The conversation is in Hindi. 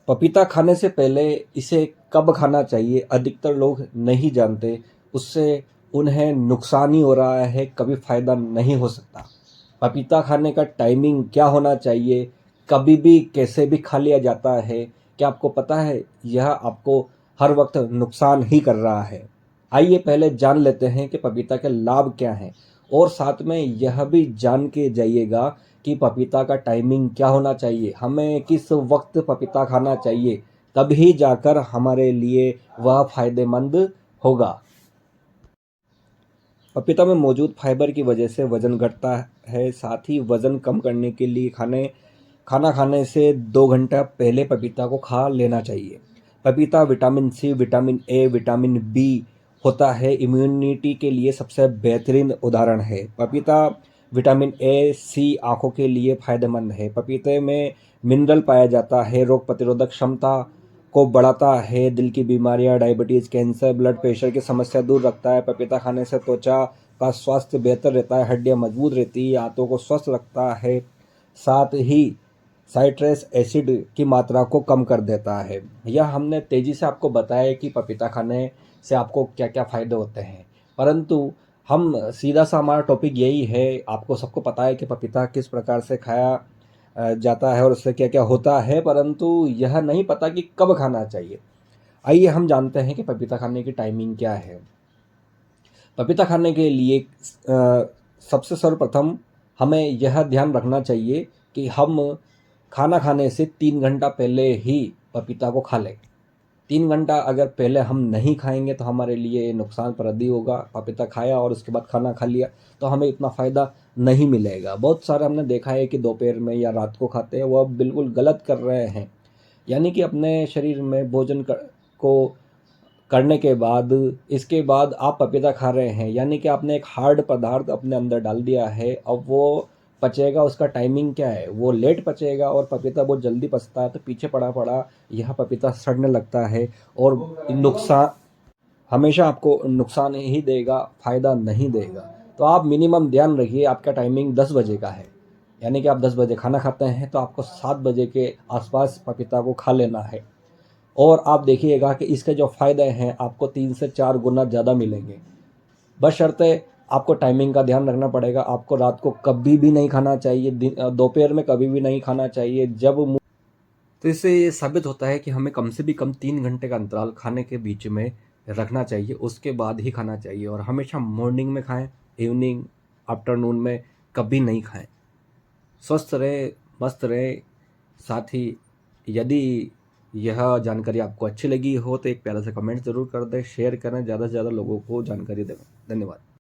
पपीता खाने से पहले इसे कब खाना चाहिए अधिकतर लोग नहीं जानते। उससे उन्हें नुकसान ही हो रहा है, कभी फ़ायदा नहीं हो सकता। पपीता खाने का टाइमिंग क्या होना चाहिए, कभी भी कैसे भी खा लिया जाता है, क्या आपको पता है? यह आपको हर वक्त नुकसान ही कर रहा है। आइए पहले जान लेते हैं कि पपीता के लाभ क्या हैं, और साथ में यह भी जान के जाइएगा कि पपीता का टाइमिंग क्या होना चाहिए, हमें किस वक्त पपीता खाना चाहिए, तभी जाकर हमारे लिए वह फ़ायदेमंद होगा। पपीता में मौजूद फाइबर की वजह से वज़न घटता है। साथ ही वज़न कम करने के लिए खाना खाने से 2 घंटा पहले पपीता को खा लेना चाहिए। पपीता vitamin C, vitamin A, vitamin B होता है। इम्यूनिटी के लिए सबसे बेहतरीन उदाहरण है। पपीता विटामिन ए, सी आँखों के लिए फ़ायदेमंद है। पपीते में मिनरल पाया जाता है, रोग प्रतिरोधक क्षमता को बढ़ाता है, दिल की बीमारियां, डायबिटीज़, कैंसर, ब्लड प्रेशर की समस्या दूर रखता है। पपीता खाने से त्वचा का स्वास्थ्य बेहतर रहता है, हड्डियां मजबूत रहती है, आंतों को स्वस्थ रखता है। साथ ही साइट्रस एसिड की मात्रा को कम कर देता है। यह हमने तेज़ी से आपको बताया कि पपीता खाने से आपको क्या क्या फ़ायदे होते हैं, परंतु हम सीधा सा हमारा टॉपिक यही है। आपको सबको पता है कि पपीता किस प्रकार से खाया जाता है और उससे क्या क्या होता है, परंतु यह नहीं पता कि कब खाना चाहिए। आइए हम जानते हैं कि पपीता खाने की टाइमिंग क्या है। पपीता खाने के लिए सबसे सर्वप्रथम हमें यह ध्यान रखना चाहिए कि हम खाना खाने से 3 घंटा पहले ही पपीता को खा लें। 3 घंटा अगर पहले हम नहीं खाएंगे तो हमारे लिए नुकसानप्रद ही होगा। पपीता खाया और उसके बाद खाना खा लिया तो हमें इतना फ़ायदा नहीं मिलेगा। बहुत सारे हमने देखा है कि दोपहर में या रात को खाते हैं, वह बिल्कुल गलत कर रहे हैं। यानी कि अपने शरीर में को करने के बाद इसके बाद आप पपीता खा रहे हैं, यानी कि आपने एक हार्ड पदार्थ अपने अंदर डाल दिया है। अब वो पचेगा, उसका टाइमिंग क्या है? वो लेट पचेगा और पपीता बहुत जल्दी पचता है, तो पीछे पड़ा पड़ा यह पपीता सड़ने लगता है और नुकसान हमेशा आपको नुकसान ही देगा, फ़ायदा नहीं देगा। तो आप मिनिमम ध्यान रखिए, आपका टाइमिंग 10 बजे का है, यानी कि आप 10 बजे खाना खाते हैं तो आपको 7 बजे के आसपास पपीता को खा लेना है। और आप देखिएगा कि इसके जो फ़ायदे हैं आपको 3 से 4 गुना ज़्यादा मिलेंगे। बशर्ते आपको टाइमिंग का ध्यान रखना पड़ेगा। आपको रात को कभी भी नहीं खाना चाहिए, दोपहर में कभी भी नहीं खाना चाहिए। तो इससे ये साबित होता है कि हमें कम से भी कम 3 घंटे का अंतराल खाने के बीच में रखना चाहिए, उसके बाद ही खाना चाहिए। और हमेशा मॉर्निंग में खाएं, इवनिंग, आफ्टरनून में कभी नहीं खाएं। स्वस्थ रहे, मस्त रहे। साथ ही यदि यह जानकारी आपको अच्छी लगी हो तो एक प्यारा सा कमेंट ज़रूर कर दें, शेयर करें, ज़्यादा से ज़्यादा लोगों को जानकारी दें। धन्यवाद।